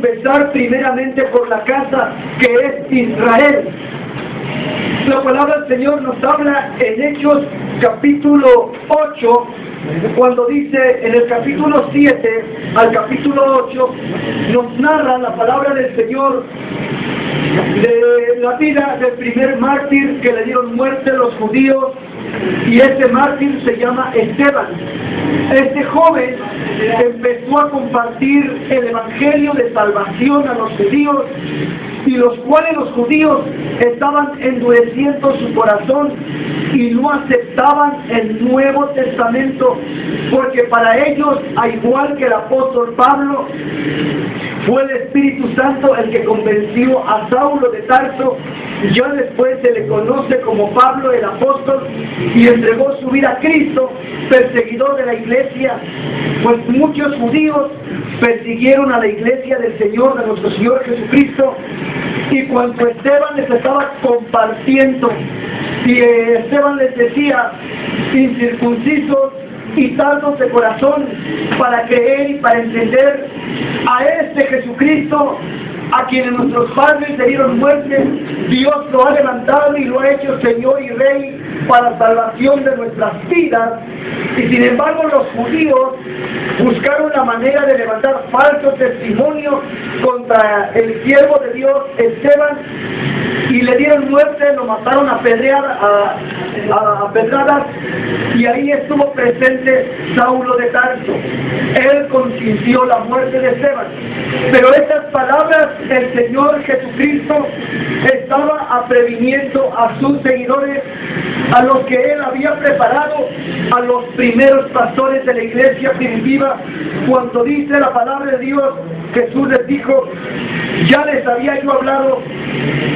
Empezar primeramente por la casa que es Israel. La palabra del Señor nos habla en Hechos capítulo 8, cuando dice en el capítulo 7 al capítulo 8, nos narra la palabra del Señor de la vida del primer mártir que le dieron muerte a los judíos, y ese mártir se llama Esteban. Este joven empezó a compartir el evangelio de salvación a los judíos, y los cuales los judíos estaban endureciendo su corazón y no aceptaban el Nuevo Testamento, porque para ellos, al igual que el apóstol Pablo, fue el Espíritu Santo el que convenció a Saulo de Tarso. Ya después se le conoce como Pablo el apóstol, y entregó su vida a Cristo, perseguidor de la iglesia, pues muchos judíos persiguieron a la iglesia del Señor, de nuestro Señor Jesucristo. Y cuando Esteban les estaba compartiendo, y Esteban les decía, incircuncisos y tardos de corazón, para creer y para entender a este Jesucristo, a quienes nuestros padres le dieron muerte, Dios lo ha levantado y lo ha hecho Señor y Rey para salvación de nuestras vidas. Y sin embargo los judíos buscaron la manera de levantar falso testimonio contra el siervo de Dios Esteban, y le dieron muerte, lo mataron a pedradas, y ahí estuvo presente Saulo de Tarso. Él consintió la muerte de Esteban. Pero estas palabras el Señor Jesucristo estaba previniendo a sus seguidores, a los que Él había preparado, a los primeros pastores de la iglesia primitiva. Cuando dice la palabra de Dios, Jesús les dijo: ya les había yo hablado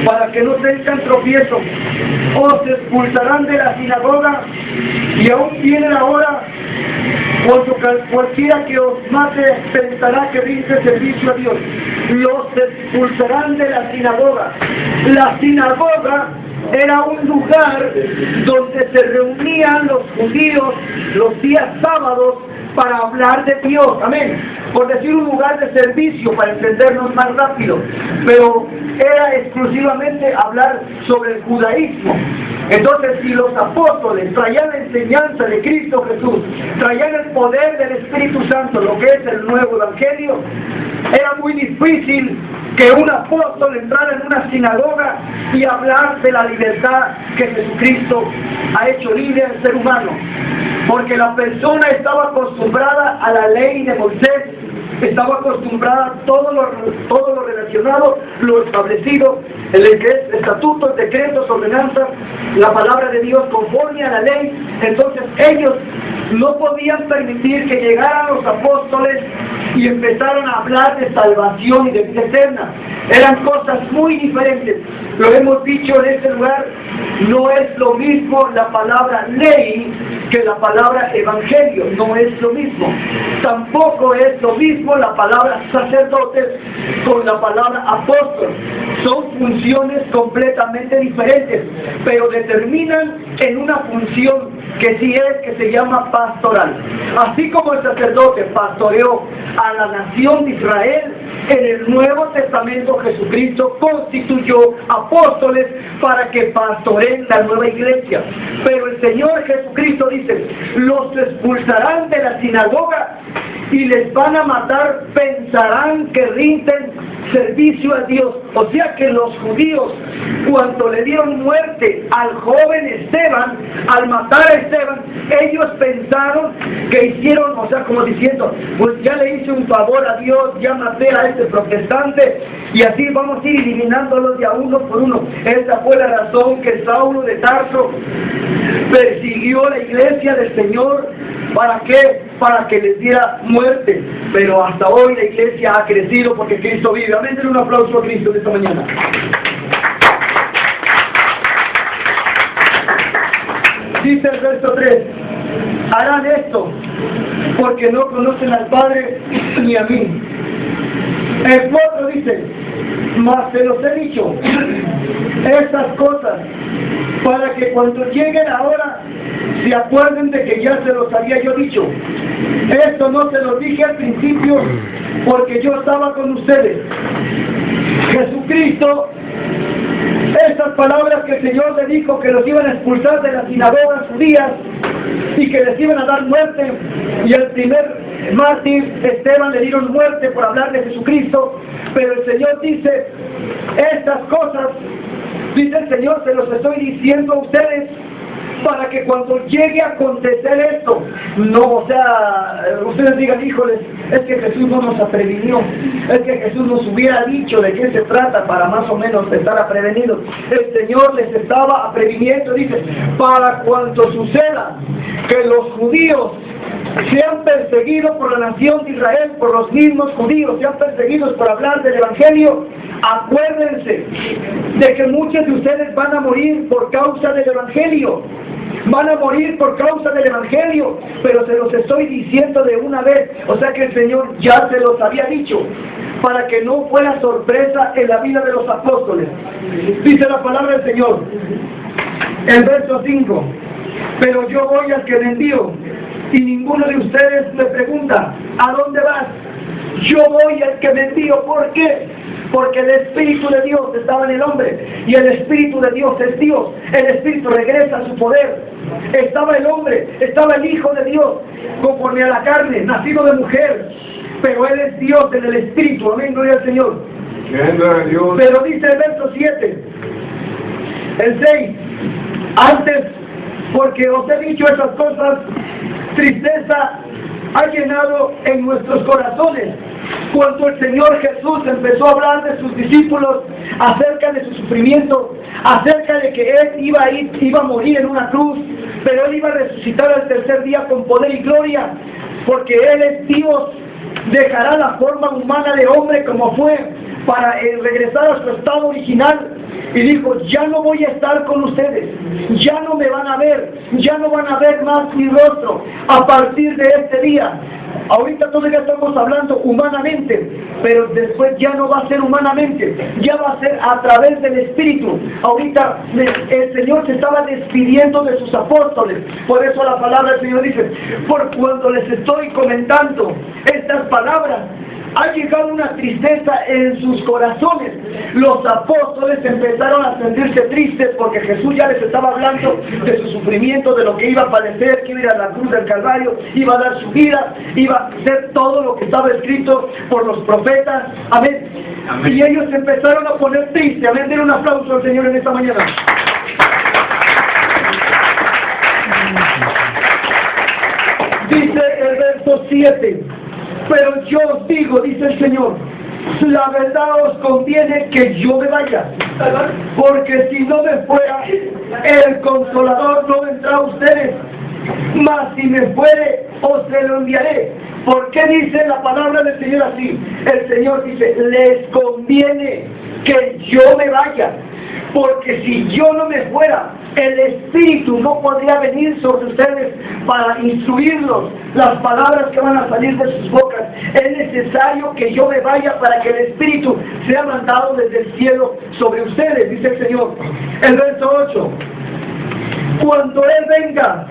para que no tengan tropiezo, os expulsarán de la sinagoga, y aún viene la hora cuando cualquiera que os mate pensará que rinde servicio a Dios. Los expulsarán de la sinagoga. La sinagoga era un lugar donde se reunían los judíos los días sábados para hablar de Dios, amén, por decir un lugar de servicio para entendernos más rápido, pero era exclusivamente hablar sobre el judaísmo. Entonces, si los apóstoles traían la enseñanza de Cristo Jesús, traían el poder del Espíritu Santo, lo que es el nuevo evangelio, era muy difícil que un apóstol entrara en una sinagoga y hablar de la libertad que Jesucristo ha hecho libre al ser humano, porque la persona estaba acostumbrada a la ley de Moisés, estaba acostumbrada a todo lo relacionado, lo establecido, el que es estatutos, decretos, ordenanzas, la palabra de Dios conforme a la ley. Entonces ellos no podían permitir que llegaran los apóstoles y empezaron a hablar de salvación y de vida eterna. Eran cosas muy diferentes. Lo hemos dicho en este lugar, no es lo mismo la palabra ley que la palabra evangelio, no es lo mismo. Tampoco es lo mismo la palabra sacerdotes con la palabra apóstol. Son funciones completamente diferentes, pero determinan en una función que sí es, que se llama pastoral. Así como el sacerdote pastoreó a la nación de Israel, en el Nuevo Testamento Jesucristo constituyó apóstoles para que pastoreen la nueva iglesia. Pero el Señor Jesucristo dice: los expulsarán de la sinagoga y les van a matar, pensarán que rinden servicio a Dios. O sea que los judíos, cuando le dieron muerte al joven Esteban, al matar a Esteban, ellos pensaron que hicieron, o sea, como diciendo, pues ya le hice un favor a Dios, ya maté a este protestante, y así vamos a ir eliminándolos de a uno por uno. Esta fue la razón que Saulo de Tarso persiguió la iglesia del Señor. ¿Para qué? Para que les diera muerte. Pero hasta hoy la iglesia ha crecido porque Cristo vive. Amén. Den un aplauso a Cristo de esta mañana. Dice el verso 3: harán esto porque no conocen al Padre ni a mí. El 4 dice: mas se los he dicho estas cosas para que cuando llegue la hora se acuerden de que ya se los había yo dicho. Esto no se los dije al principio porque yo estaba con ustedes. Jesucristo, estas palabras que el Señor le dijo que los iban a expulsar de las sinagogas judías y que les iban a dar muerte, y el primer mártir, Esteban, le dieron muerte por hablar de Jesucristo, pero el Señor dice, estas cosas, dice el Señor, se los estoy diciendo a ustedes para que cuando llegue a acontecer esto, no, o sea, ustedes digan, híjoles, es que Jesús no nos previnió, es que Jesús nos hubiera dicho de qué se trata para más o menos estar prevenidos. El Señor les estaba previniendo, dice, para cuando suceda que los judíos sean perseguidos por la nación de Israel, por los mismos judíos, sean perseguidos por hablar del Evangelio, acuérdense de que muchos de ustedes van a morir por causa del Evangelio. Van a morir por causa del Evangelio, pero se los estoy diciendo de una vez, o sea que el Señor ya se los había dicho, para que no fuera sorpresa en la vida de los apóstoles. Dice la palabra del Señor, el verso 5, pero yo voy al que me envió, y ninguno de ustedes me pregunta, ¿a dónde vas? Yo voy al que me envió. ¿Por qué? Porque el Espíritu de Dios estaba en el hombre, y el Espíritu de Dios es Dios. El Espíritu regresa a su poder. Estaba el hombre, estaba el Hijo de Dios, conforme a la carne, nacido de mujer, pero Él es Dios en el Espíritu. Amén, gloria al Señor. Pero dice el verso 7, el 6, antes, porque os he dicho esas cosas, tristeza ha llenado en nuestros corazones. Cuando el Señor Jesús empezó a hablar de sus discípulos acerca de su sufrimiento, acerca de que Él iba a morir en una cruz, pero Él iba a resucitar al tercer día con poder y gloria, porque Él es Dios, dejará la forma humana de hombre como fue, para regresar a su estado original. Y dijo, ya no voy a estar con ustedes, ya no me van a ver, ya no van a ver más mi rostro a partir de este día. Ahorita todavía estamos hablando humanamente, pero después ya no va a ser humanamente, ya va a ser a través del Espíritu. Ahorita el Señor se estaba despidiendo de sus apóstoles, por eso la palabra del Señor dice, por cuando les estoy comentando estas palabras, ha llegado una tristeza en sus corazones. Los apóstoles empezaron a sentirse tristes porque Jesús ya les estaba hablando de su sufrimiento, de lo que iba a padecer, que iba a ir a la cruz del Calvario, iba a dar su vida, iba a hacer todo lo que estaba escrito por los profetas. Amén. Amén. Y ellos empezaron a poner tristes. Amén. Den un aplauso al Señor en esta mañana. Dice el verso 7. Pero yo os digo, dice el Señor, la verdad os conviene que yo me vaya, porque si no me fuera, el Consolador no vendrá a ustedes, mas si me fuere, os se lo enviaré. ¿Por qué dice la palabra del Señor así? El Señor dice, les conviene que yo me vaya, porque si yo no me fuera, el Espíritu no podría venir sobre ustedes para instruirlos, las palabras que van a salir de sus bocas. Es necesario que yo me vaya para que el Espíritu sea mandado desde el cielo sobre ustedes, dice el Señor. El verso 8. Cuando Él venga,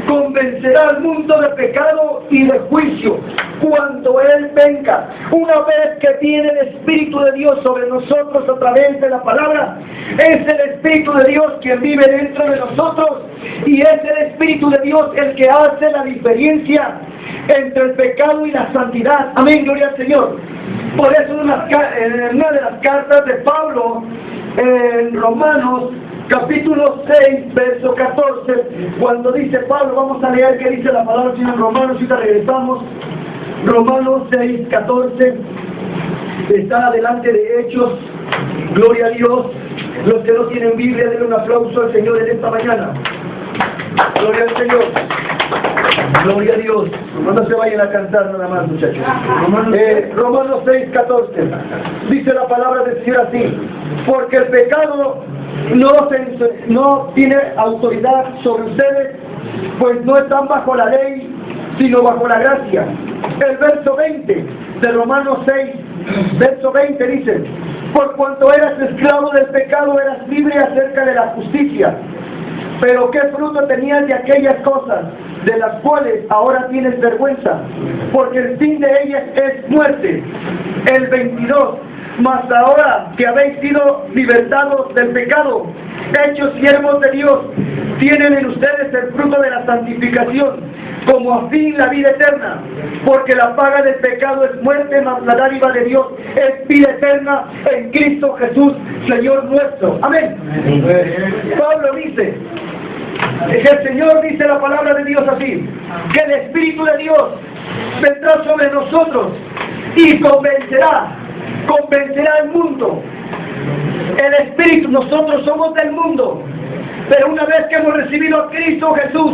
convencerá al mundo de pecado y de juicio. Cuando Él venga, una vez que tiene el Espíritu de Dios sobre nosotros a través de la palabra, es el Espíritu de Dios quien vive dentro de nosotros, y es el Espíritu de Dios el que hace la diferencia entre el pecado y la santidad. Amén, gloria al Señor. Por eso en una de las cartas de Pablo, en Romanos, capítulo 6, verso 14, cuando dice Pablo, vamos a leer qué dice la palabra del Señor en Romanos, y regresamos. Romanos 6, 14, está delante de Hechos, gloria a Dios. Los que no tienen Biblia, denle un aplauso al Señor en esta mañana. Gloria al Señor. Gloria a Dios. No se vayan a cantar nada más, muchachos. Romanos 6, 14. Dice la palabra del Señor así: porque el pecado no tiene autoridad sobre ustedes, pues no están bajo la ley, sino bajo la gracia. El verso 20 de Romanos 6, verso 20 dice: por cuanto eras esclavo del pecado, eras libre acerca de la justicia. Pero ¿qué fruto tenías de aquellas cosas? de las cuales ahora tienes vergüenza, porque el fin de ellas es muerte. El 22, mas ahora que habéis sido libertados del pecado, hechos siervos de Dios, tienen en ustedes el fruto de la santificación, como a fin la vida eterna, porque la paga del pecado es muerte, mas la dádiva de Dios es vida eterna en Cristo Jesús, Señor nuestro. Amén. Pablo dice, el Señor dice la palabra de Dios así, que el Espíritu de Dios vendrá sobre nosotros y convencerá al mundo. El Espíritu, nosotros somos del mundo, pero una vez que hemos recibido a Cristo Jesús,